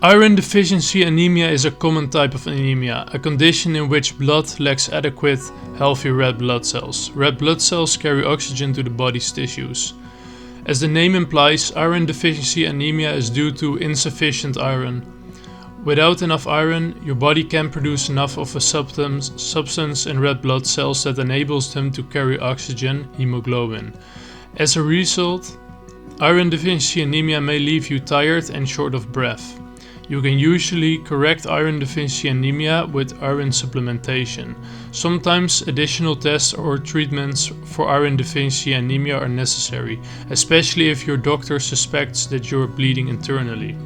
Iron deficiency anemia is a common type of anemia, a condition in which blood lacks adequate, healthy red blood cells. Red blood cells carry oxygen to the body's tissues. As the name implies, iron deficiency anemia is due to insufficient iron. Without enough iron, your body can't produce enough of a substance in red blood cells that enables them to carry oxygen, hemoglobin. As a result, iron deficiency anemia may leave you tired and short of breath. You can usually correct iron deficiency anemia with iron supplementation. Sometimes additional tests or treatments for iron deficiency anemia are necessary, especially if your doctor suspects that you are bleeding internally.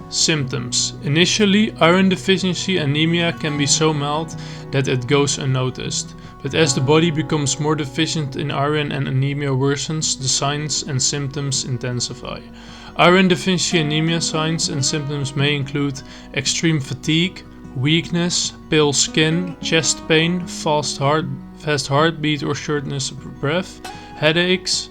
Symptoms. Initially, iron deficiency anemia can be so mild that it goes unnoticed. But as the body becomes more deficient in iron and anemia worsens, the signs and symptoms intensify. Iron deficiency anemia signs and symptoms may include extreme fatigue, weakness, pale skin, chest pain, fast heartbeat or shortness of breath, headaches,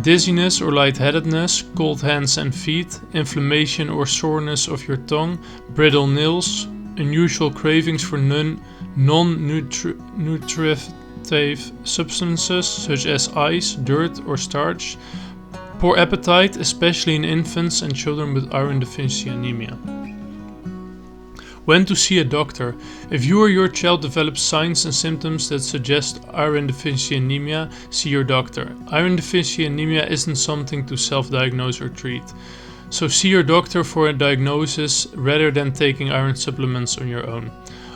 dizziness or lightheadedness, cold hands and feet, inflammation or soreness of your tongue, brittle nails, unusual cravings for non-nutritive substances such as ice, dirt or starch, poor appetite, especially in infants and children with iron deficiency anemia. When to see a doctor. If you or your child develops signs and symptoms that suggest iron deficiency anemia, see your doctor. Iron deficiency anemia isn't something to self-diagnose or treat. So see your doctor for a diagnosis rather than taking iron supplements on your own.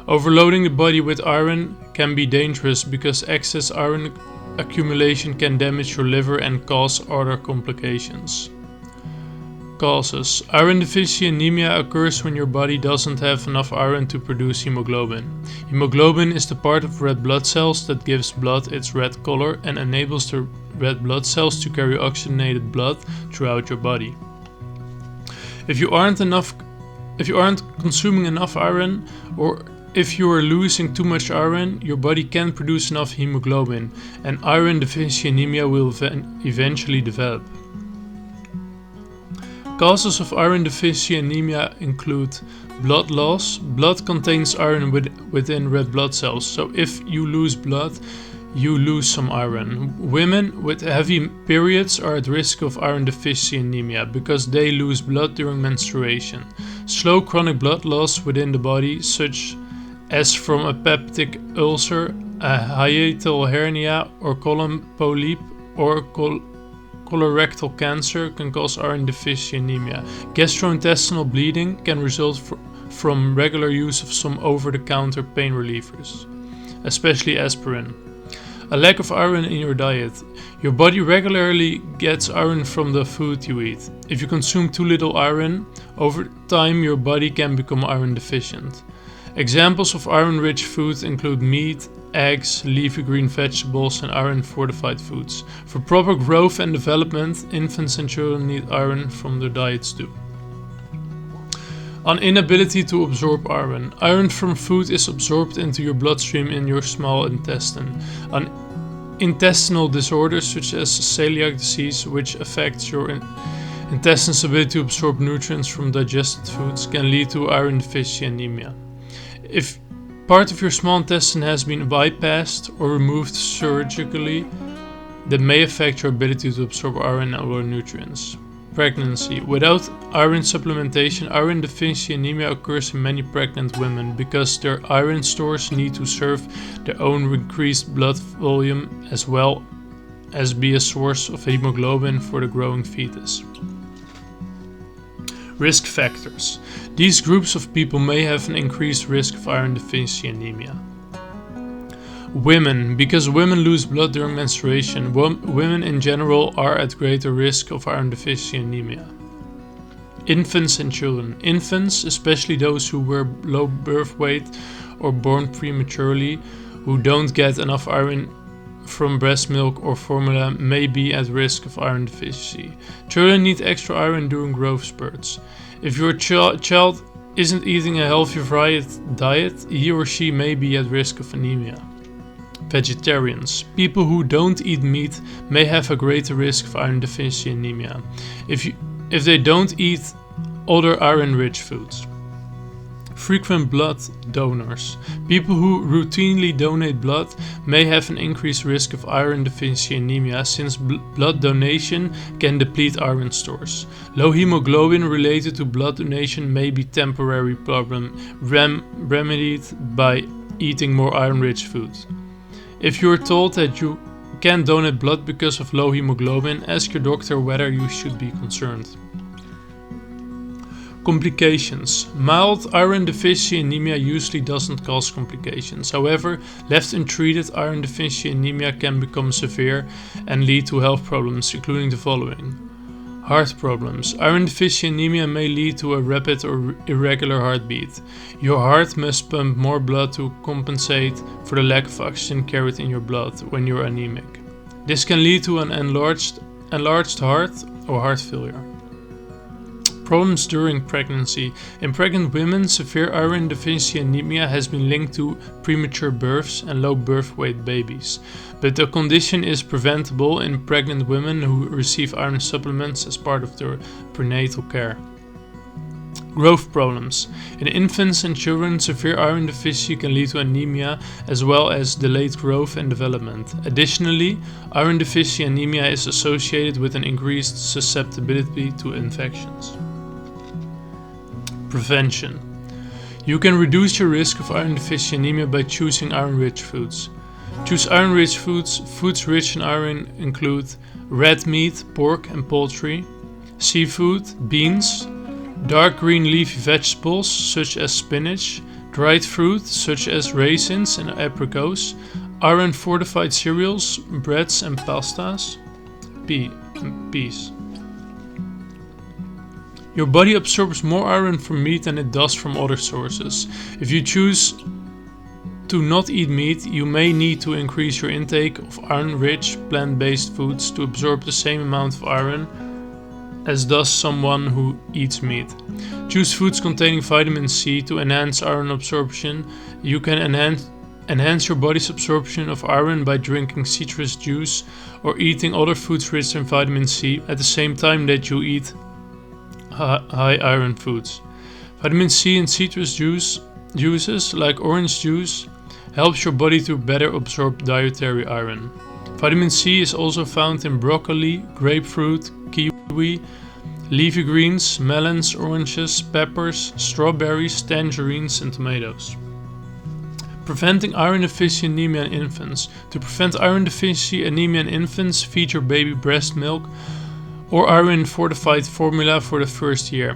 Overloading the body with iron can be dangerous because excess iron accumulation can damage your liver and cause other complications. Causes. Iron deficiency anemia occurs when your body doesn't have enough iron to produce hemoglobin. Hemoglobin is the part of red blood cells that gives blood its red color and enables the red blood cells to carry oxygenated blood throughout your body. If you aren't consuming enough iron, or if you are losing too much iron, your body can't produce enough hemoglobin, and iron deficiency anemia will eventually develop. Causes of iron deficiency anemia include blood loss. Blood contains iron within red blood cells, so if you lose blood, you lose some iron. Women with heavy periods are at risk of iron deficiency anemia because they lose blood during menstruation. Slow chronic blood loss within the body, such as from a peptic ulcer, a hiatal hernia or colon polyp or colorectal cancer can cause iron deficiency anemia. Gastrointestinal bleeding can result from regular use of some over-the-counter pain relievers, especially aspirin. A lack of iron in your diet. Your body regularly gets iron from the food you eat. If you consume too little iron, over time your body can become iron deficient. Examples of iron-rich foods include meat, eggs, leafy green vegetables, and iron-fortified foods. For proper growth and development, infants and children need iron from their diets too. An inability to absorb iron. Iron from food is absorbed into your bloodstream in your small intestine. An intestinal disorder such as celiac disease, which affects your intestine's ability to absorb nutrients from digested foods, can lead to iron deficiency anemia. If part of your small intestine has been bypassed or removed surgically, that may affect your ability to absorb iron and other nutrients. Pregnancy. Without iron supplementation, iron deficiency anemia occurs in many pregnant women because their iron stores need to serve their own increased blood volume as well as be a source of hemoglobin for the growing fetus. Risk factors. These groups of people may have an increased risk of iron deficiency anemia. Women. Because women lose blood during menstruation, women in general are at greater risk of iron deficiency anemia. Infants and children. Infants, especially those who were low birth weight or born prematurely, who don't get enough iron from breast milk or formula, may be at risk of iron deficiency. Children need extra iron during growth spurts. If your child isn't eating a healthy diet, he or she may be at risk of anemia. Vegetarians. People who don't eat meat may have a greater risk of iron deficiency anemia. If they don't eat other iron-rich foods. Frequent blood donors. People who routinely donate blood may have an increased risk of iron deficiency anemia since blood donation can deplete iron stores. Low hemoglobin related to blood donation may be a temporary problem remedied by eating more iron-rich foods. If you are told that you can't donate blood because of low hemoglobin, ask your doctor whether you should be concerned. Complications. Mild iron deficiency anemia usually doesn't cause complications. However, left untreated, iron deficiency anemia can become severe and lead to health problems, including the following. Heart problems. Iron deficiency anemia may lead to a rapid or irregular heartbeat. Your heart must pump more blood to compensate for the lack of oxygen carried in your blood when you're anemic. This can lead to an enlarged heart or heart failure. Problems during pregnancy. In pregnant women, severe iron deficiency anemia has been linked to premature births and low birth weight babies, but the condition is preventable in pregnant women who receive iron supplements as part of their prenatal care. Growth problems. In infants and children, severe iron deficiency can lead to anemia as well as delayed growth and development. Additionally, iron deficiency anemia is associated with an increased susceptibility to infections. Prevention. You can reduce your risk of iron deficiency anemia by choosing iron-rich foods. Choose iron-rich foods. Foods rich in iron include red meat, pork and poultry, seafood, beans, dark green leafy vegetables such as spinach, dried fruit such as raisins and apricots, iron-fortified cereals, breads and pastas, peas. Your body absorbs more iron from meat than it does from other sources. If you choose to not eat meat, you may need to increase your intake of iron-rich plant-based foods to absorb the same amount of iron as does someone who eats meat. Choose foods containing vitamin C to enhance iron absorption. You can enhance your body's absorption of iron by drinking citrus juice or eating other foods rich in vitamin C at the same time that you eat high iron foods. Vitamin C in citrus juices like orange juice helps your body to better absorb dietary iron. Vitamin C is also found in broccoli, grapefruit, kiwi, leafy greens, melons, oranges, peppers, strawberries, tangerines and tomatoes. Preventing iron deficiency anemia in infants. To prevent iron deficiency anemia in infants, feed your baby breast milk or iron-fortified formula for the first year.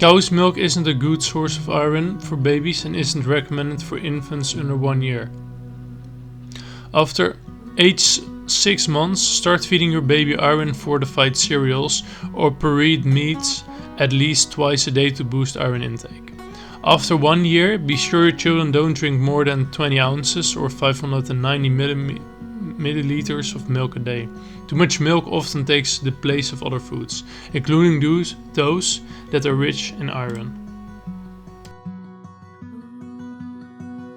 Cow's milk isn't a good source of iron for babies and isn't recommended for infants under 1 year. After age 6 months, start feeding your baby iron-fortified cereals or pureed meats at least twice a day to boost iron intake. After 1 year, be sure your children don't drink more than 20 ounces or 590 milliliters of milk a day. Too much milk often takes the place of other foods, including those that are rich in iron.